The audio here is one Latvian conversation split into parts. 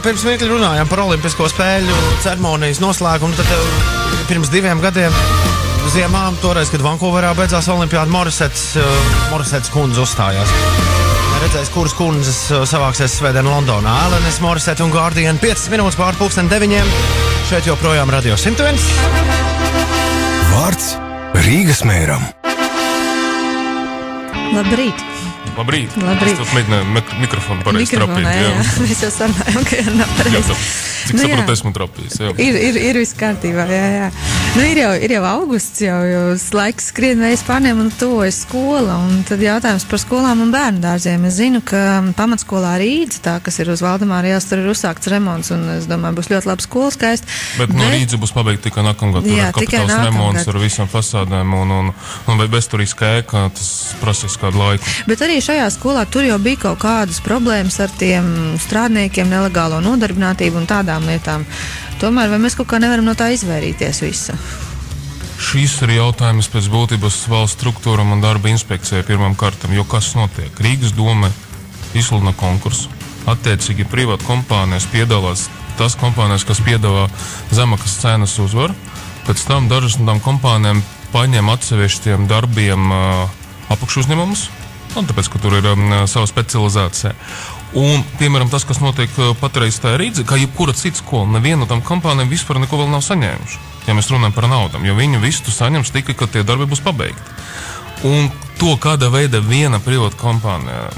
pirms mirkļa runājām par olimpisko spēļu ceremonijas noslēgumu, tad pirms 2 gadiem ziemā, toreiz, kad Vankūverā beidzās olimpiāda, Morisets kundze uzstājās. Redzēs, kuras kundzes savāksies svētdien Londonā. Alanis Morissette un Guardian 5 minūtes pār 9:00. Šeit joprojām Radio 101. Vārds Rīgas mēram. Labrīt! Labrīt! Labrīt! Es mēģināju mikrofonu pareizi trapīt. Jā. Mēs jau sarunājam, ka nav pareizi. Cik saprotu, esmu trapījis. Ir viss kārtībā, jā. Ir jau augusts, jau laiks skrien vējas pārniem un tuvojas skola. Un tad jautājums par skolām un bērnu dārziem. Es zinu, ka pamatskolā Rīdze, tā, kas ir uz Valdemāra ielas, tur ir uzsākts remonts un es domāju, būs ļoti laba skola, skaista. Bet no Rīdze būs pabeigta tikai nākamgad. Tur ir kapitāls remonts ar visām fasādēm un bezturiskā ēka, tas prasīs kādu laiku. Bet arī šajā skolā tur jau bija kaut kādas problēmas ar tiem strādniekiem, nelegālo nodarbinātību un tādām lietām. Tomēr, vai mēs kaut kā nevaram no tā izvairīties visa? Šīs ir jautājums pēc būtības valsts struktūram un darba inspekcijai pirmām kārtām, jo kas notiek? Rīgas dome izsludina konkursu. Attiecīgi privāta kompānijas piedalās, tās kompānijas, kas piedāvā zemākas cenas uzvaru, pēc tam dažas no tām kompānijām paņem atsevišķiem darbiem apakšuzņēmumus, un tāpēc, ka tur ir sava specializācija. Un, piemēram, tas, kas notiek patreiz tā Rīdze, kā jebkura cita skola, neviena no tām kompānijām vispār neko vēl nav saņēmuši, ja mēs runājam par naudām, jo viņi visu saņems tikai, kad tie darbi būs pabeigti. Un to, kādā veidā viena privāta kompānija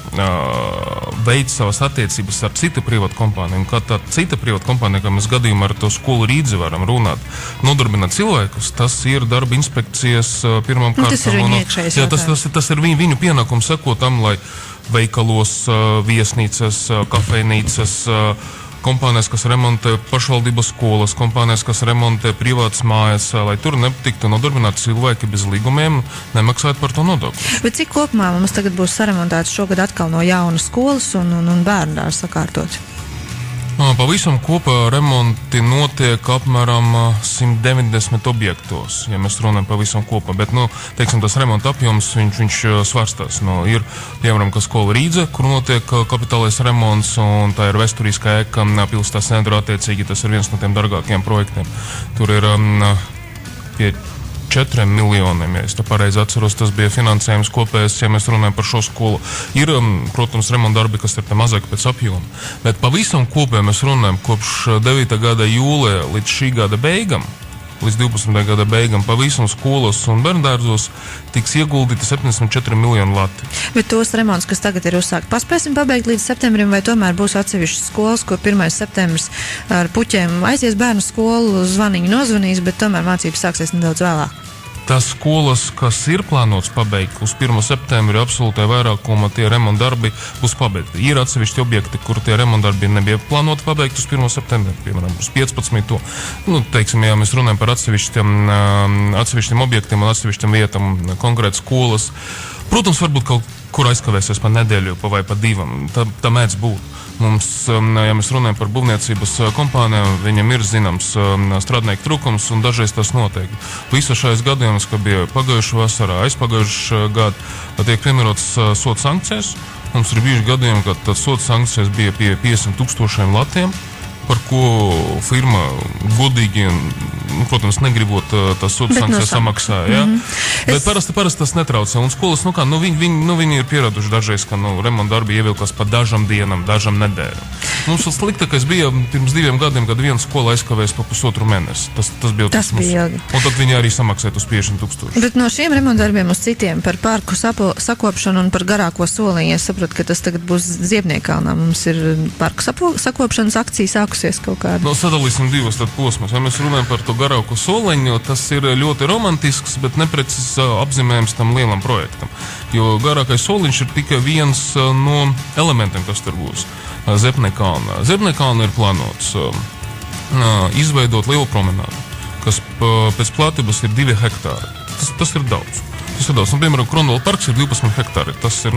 veic savas attiecības ar citu privātu kompāniju, un kā tā cita privāta kompānija, kā mēs gadījumā ar to skolu Rīdzi varam runāt, nodarbināt cilvēkus, tas ir darba inspekcijas pirmām kārtām. Tas ir viņa iekšējais jautājums. Tas ir viņu pienākums sekot tam, lai veikalos, viesnīcas, kafejnīcas, kompānijas, kas remontē pašvaldības skolas, kompānijas, kas remontē privātas mājas, lai tur netiktu nodarbināti cilvēki bez līgumiem, nemaksāt par to nodokļu. Bet cik kopumā mums tagad būs saremontēts šogad atkal no jauna skolas un bērndārs sakārtot? Pavisam kopā remonti notiek apmēram 190 objektos, ja mēs runājam pavisam kopā, bet, teiksim, tas remonta apjoms, viņš svārstās. Ir, piemēram, ka skola Rīdze, kur notiek kapitālais remonts, un tā ir vēsturiskā ēka pilsētas centrā, attiecīgi tas ir viens no tiem dargākajiem projektiem. Tur ir pie 4 miljoniem, ja es to pareizi atceros, tas bija finansējums kopējais, ja mēs runājam par šo skolu. Ir, protams, remontdarbi, kas ir te mazāk pēc apjoma, bet pavisam kopējā mēs runājam kopš 9. gada jūlijā līdz šī gada beigam, līdz 12. gada beigam, pavisam skolas un bērndārzos tiks ieguldīti 74 miljoni lati. Bet tos remonts, kas tagad ir uzsākt, paspēsim pabeigt līdz septembrim, vai tomēr būs atsevišķas skolas, ko 1. septembris ar puķiem aizies bērnu skolu, zvaniņu nozvanīs, bet tomēr mācības sāksies nedaudz vēlāk? Tas skolas, kas ir plānots pabeigt uz 1. septembri, absolūtai vairākuma tie remontdarbi būs pabeigti. Ir atsevišķi objekti, kur tie remontdarbi nebija plānoti pabeigt uz 1. septembri, piemēram, uz 15. Teiksim, ja mēs runājam par atsevišķiem objektiem un atsevišķiem vietām, konkrēti skolas, protams, varbūt kaut kur aizkavēsies pa nedēļu vai pa 2. Tā mēdz būt. Mums, ja mēs runājam par būvniecības kompānijām, viņam ir zināms strādnieku trūkums un dažreiz tas notiek. Visu šais gadījums, ka bija pagājušā vasarā, aizpagājušā gada, tiek piemērotas soda sankcijas. Mums ir bijuši gadījumi, kad tad soda sankcijas bija pie 50 000 latiem, par ko firma godīgi, protams, negribot tās soda sankcijas samaksāja. Bet parasti tas netraucē. Un skolas, viņi ir pieraduši dažreiz, ka remontdarbi ievilkās pa dažam dienam, dažam nedēļam. Mums sliktākais bija pirms 2 gadiem, kad viena skola aizkavēs pa pusotru mēnesi. Tas bija ilgi. Un tad viņi arī samaksāja uz 50 000. Bet no šiem remontdarbiem uz citiem par parku sakopšanu un par garāko soliņu, es saprotu, ka tas tagad būs Ziebniekalnā. Mums ir parku sakopšanas akcija sākusies kaut kāda. Sadalīsim 2 posmus. Ja mēs runājam par to garāko soliņu, tas ir ļoti romantisks, bet neprecīzs apzīmējums tam lielam projektam. Jo garākais soliņš ir tikai viens no elementiem, kas tur būs. Ziebniekalnā. Ziebniekalnā ir plānots izveidot lielu promenādu, kas pēc platības ir 2 hektāri. Tas ir daudz. Piemēram, Kronvalda parks ir 12 hektāri. Tas ir,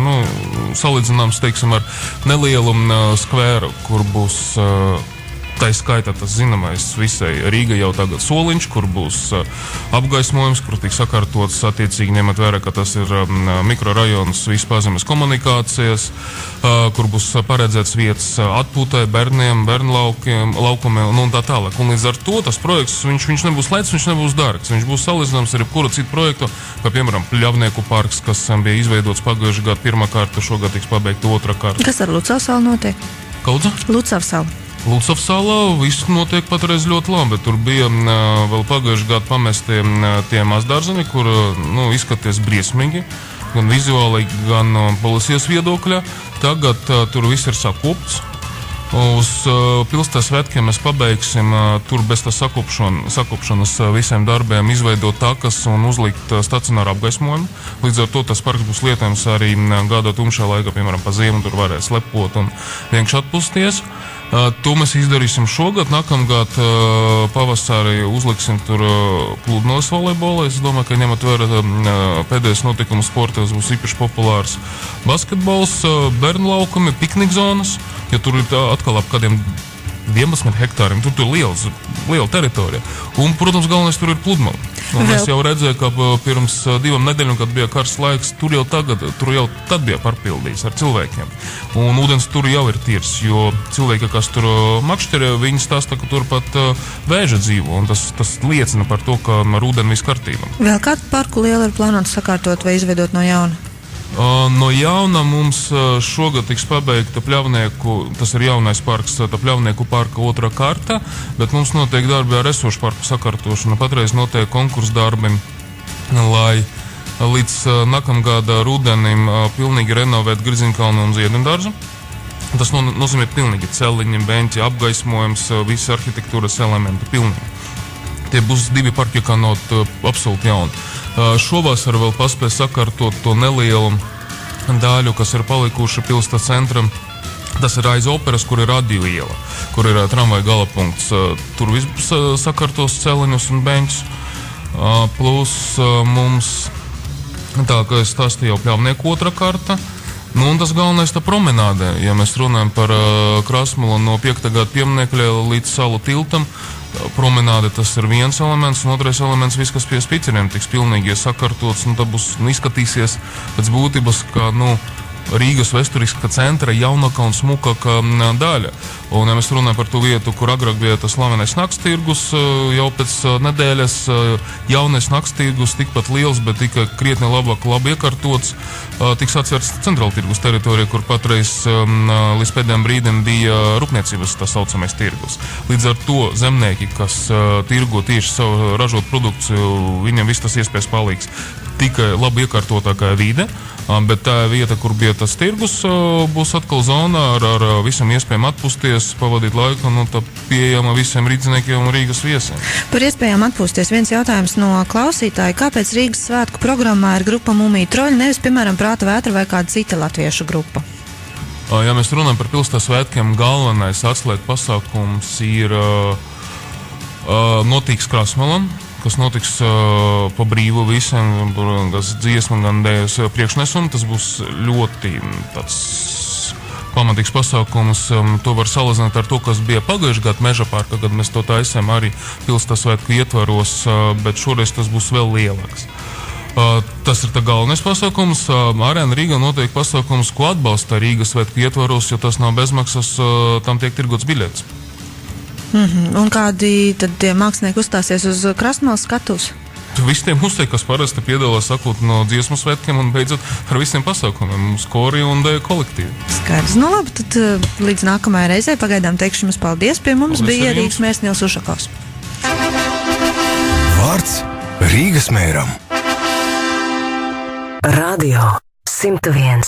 salīdzināms, teiksim, ar nelielu skvēru, kur būs Tā skaitā tas zināmais visai Rīga jau tagad soliņš, kur būs apgaismojums, kur tiks sakārtots attiecīgi ņemot vērā, ka tas ir mikrorajons vispārzemes komunikācijas, kur būs paredzēts vietas atpūtai, bērniem, bērnu laukumiem un tā tālāk. Un līdz ar to tas projekts, viņš nebūs lēts, viņš nebūs dārgs. Viņš būs salīdzināms ar jebkuru citu projektu, kā piemēram Pļavnieku parks, kas bija izveidots pagājušajā gadā pirmā kārta, šogad tiks pabeigta otrā kārta. Kas ar Lucavsalu notiek? Kaudze? Lucavsalu. Lucavsalā viss notiek patreiz ļoti labi, bet tur bija vēl pagājušajā gadā pamestie tie mazdārzeņi, kur izskaties briesmīgi, gan vizuāli, gan policijas viedokļa. Tagad tur viss ir sakopts. Uz pilsētas svētkiem mēs pabeigsim tur bez tā sakopšanas visiem darbiem izveidot takas un uzlikt stacionāru apgaismojumu. Līdz ar to tas parks būs lietojams arī gada tumšā laikā, piemēram, pa ziemu tur varēs lepot un vienkārši atpūsties. To mēs izdarīsim šogad. Nākamgad pavasarī uzliksim tur pludmales volejbolu. Es domāju, ka ņemot vērā pēdējais notikums sportos būs īpaši populārs basketbols, bērnu laukumi, piknikzonas, jo tur ir atkal ap kādiem 11 hektāriem. Tur ir liela teritorija. Un, protams, galvenais tur ir pludmale. Es jau redzēju, ka pirms 2 nedēļām, kad bija karsts laiks, tur jau tad bija pārpildījis ar cilvēkiem. Un ūdens tur jau ir tīrs, jo cilvēki, kas tur makšķerē, viņi stāsta, ka tur pat vēža dzīvo. Un tas liecina par to, ka ar ūdeni viss kārtībā. Vēl kādu parku lielu ir plānots sakārtot vai izveidot no jauna? No jauna mums šogad tiks pabeigta Pļavnieku, tas ir jaunais parks, tā Pļavnieku parka otrā kārta, bet mums notiek darbi ar esošu parku sakārtošanu. Patreiz notiek konkursu darbi, lai līdz nākamgada rudenim pilnīgi renovēt Griziņkalnu un Ziedendārzu. Tas nozīmē pilnīgi celiņi, beņķi, apgaismojums, visi arhitektūras elementi pilnīgi. Tie būs 2 parki, kā not absolūti jauni. Šovasar vēl paspēja sakārtot to nelielu daļu, kas ir palikuši pilsētas centram. Tas ir aiz operas, kur ir radio iela, kur ir tramvaja galapunkts. Tur viss būs sakārtos celiņus un beņķus. Plus mums, tā kā es stāstīju, jau Pļavnieku otrā kārta. Un tas galvenais tā promenāde, ja mēs runājam par Krasmulu no 5. gada pieminekļa līdz salu tiltam, promenāde tas ir viens elements, un otrais elements viss, kas pie spiceriem tiks pilnīgi sakārtots, un tā būs izskatīsies pēc būtības, kā, Rīgas vēsturiskā centra jaunākā un smukākā daļa. Un, ja mēs runājam par to vietu, kur agrāk bija tas slavenais naktstirgus, jau pēc nedēļas jaunais naktstirgus tikpat liels, bet tikai krietni labāk iekārtots, tiks atvērts centrāla tirgus teritorija, kur patreiz līdz pēdējiem brīdim bija rūpniecības tā saucamais tirgus. Līdz ar to zemnieki, kas tirgo tieši savu ražot produkciju, viņiem viss tas iespējas palīgs tikai labi iekārtotākā vide. Bet tā vieta, kur bija tas tirgus, būs atkal zonā ar visam iespējām atpūsties, pavadīt laiku, tā pieejama visiem rīdziniekiem un Rīgas viesiem. Par iespējām atpūsties viens jautājums no klausītāja. Kāpēc Rīgas svētku programmā ir grupa Mumiju troļi, nevis, piemēram, Prāta vētra vai kāda cita latviešu grupa? Ja mēs runājam par pilsētas svētkiem, galvenais atslēga pasākums ir notiks Krasmalam, kas notiks pa brīvu visiem, gan dziesmu, gan dēļas priekšnesumu. Tas būs ļoti tāds pamatīgs pasākums. To var salīdzināt ar to, kas bija pagājušajā gadā Meža parkā, kad mēs to taisām arī pilsētas svētku ietvaros, bet šoreiz tas būs vēl lielāks. Tas ir tā galvenais pasākums. Arēna Rīgā notiek pasākums, ko atbalsta Rīgas svētku ietvaros, jo tas nav bezmaksas, tam tiek tirgots biļets. Un kādi tad tie mākslinieki uzstāsies uz Krasmalas skatuves? Visi tie mūziķi, kas parasti piedalās sakot no dziesmu svētkiem un beidzot ar visiem pasākumiem, mums kori un dēļ kolektīvi. Skaidrs. Labi, tad līdz nākamajai reizei pagaidām teikšu jums paldies. Pie mums bija Rīgas mērs Nils Ušakovs. Vārds Rīgas mēram. Radio 101.